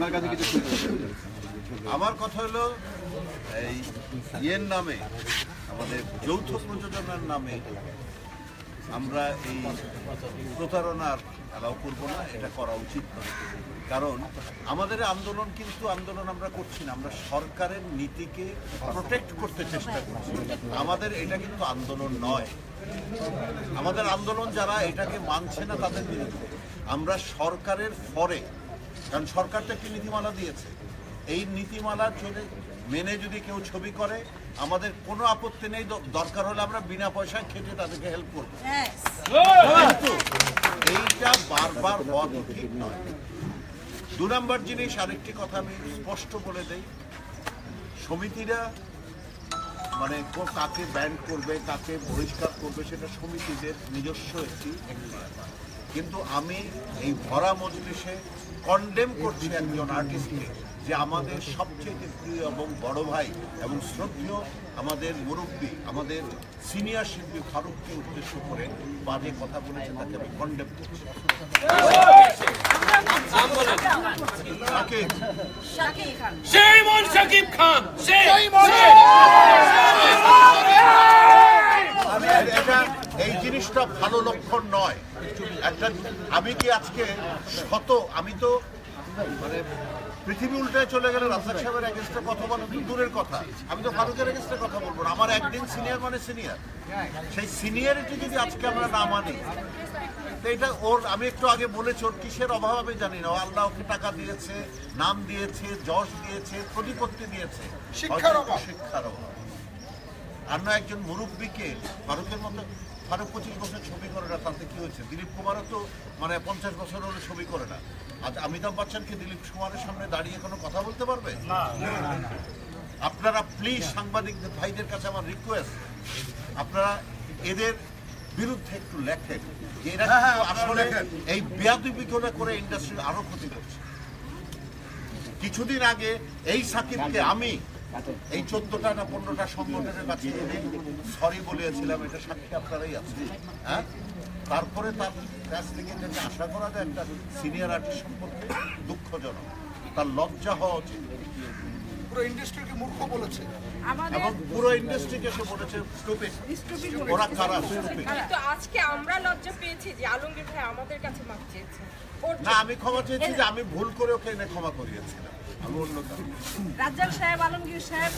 আপনার কাছে কিছু আমার কথা হলো এই ইয়ের নামে আমাদের যৌথ প্রযোজনার নামে আমরা এই প্রতারণার অ্যালাউ করবো না, এটা করা উচিত নয়। কারণ আমাদের আন্দোলন কিন্তু আন্দোলন আমরা করছি না, আমরা সরকারের নীতিকে প্রোটেক্ট করতে চেষ্টা করছি। আমাদের এটা কিন্তু আন্দোলন নয়, আমাদের আন্দোলন যারা এটাকে মানছে না তাদের বিরুদ্ধে। আমরা সরকারের ফরে, কারণ সরকার তো একটি নীতিমালা দিয়েছে, এই নীতিমালা চলে মেনে যদি কেউ ছবি করে আমাদের কোনো আপত্তি নেই, দরকার হলে আমরা বিনা পয়সায় খেটে তাদেরকে হেল্প করবো। কিন্তু এইটা বারবার হওয়া তো ঠিক নয়। 2 নম্বর জিনিস, আরেকটি কথা আমি স্পষ্ট বলে দেই, সমিতিরা মানে কাকে ব্যান করবে কাকে বহিষ্কার করবে সেটা সমিতিদের নিজস্ব একটি ব্যাপার। কিন্তু আমি এই ভরা মজলিসে কন্ডেম করছি একজন আর্টিস্টকে, যে আমাদের সবচেয়ে প্রিয় এবং বড় ভাই এবং শ্রদ্ধেয় আমাদের মুরব্বী, আমাদের সিনিয়র শিল্পী ফারুককে উদ্দেশ্য করে বাজে কথা বলেছে, তাকে আমি কন্ডেম করছি। এই জিনিসটা ভালো লক্ষণ নয়। একটা আমি কি আজকে আমি তো মানে পৃথিবী উল্টায় চলে গেলে রাজাক সাহেবের এগেনস্টে কথা বলা দূরের কথা, আমি তো ফারুকের এগেনস্টে কথা বলবো না। আমার একদিন সিনিয়র মানে সিনিয়র, সেই সিনিয়রিটি যদি আজকে আমরা না মানি, তো এটা ওর, আমি একটু আগে বলেছি ওর কিসের অভাব আমি জানি না। আল্লাহ ওকে টাকা দিয়েছে, নাম দিয়েছে, যশ দিয়েছে, প্রতিপত্তি দিয়েছে, শিক্ষার অভাব। আমরা একজন মুরব্বীকে ফারুকের মতো, ফারুক 25 বছর ছবি করে না, তাতে কি হয়েছে? দিলীপ কুমারও তো মানে 50 বছর হলে ছবি করে না। আজ অমিতাভ বচ্চন কি দিলীপ কুমারের সামনে দাঁড়িয়ে কোনো কথা বলতে পারবে? আপনারা প্লিজ সাংবাদিক ভাইদের কাছে আমার রিকোয়েস্ট, আপনারা এদের বিরুদ্ধে একটু লেখেন যে এরা আসলে এই বেয়াদবিগুলো করে ইন্ডাস্ট্রির আরো ক্ষতি করছে। কিছুদিন আগে এই সাকিবকে আমি এই 14টা না 15টা সংগঠনের কাছে এনে সরি বলেছিলাম, এটা সাক্ষী আপনারাই আছে। হ্যাঁ, তারপরে তার কাছ থেকে যেটা আশা করা যায় একটা সিনিয়র আর্টিস্ট সম্পর্কে দুঃখজনক, তার লজ্জা হওয়া উচিত। পুরো ইন্ডাস্ট্রিকে মূর্খ বলেছে এবং পুরো ইন্ডাস্ট্রিকে এসে বলেছে স্টুপিড। ওরা কারা স্টুপিড? তো আজকে আমরা লজ্জা পেয়েছি যে আলমগীর ভাই আমাদের কাছে মাফ চেয়েছে। না, আমি ক্ষমা চেয়েছি যে আমি ভুল করে ওকে এনে ক্ষমা করিয়েছিলাম, আমি অন্য কারণে। রাজ্জাক সাহেব, আলমগীর সাহেব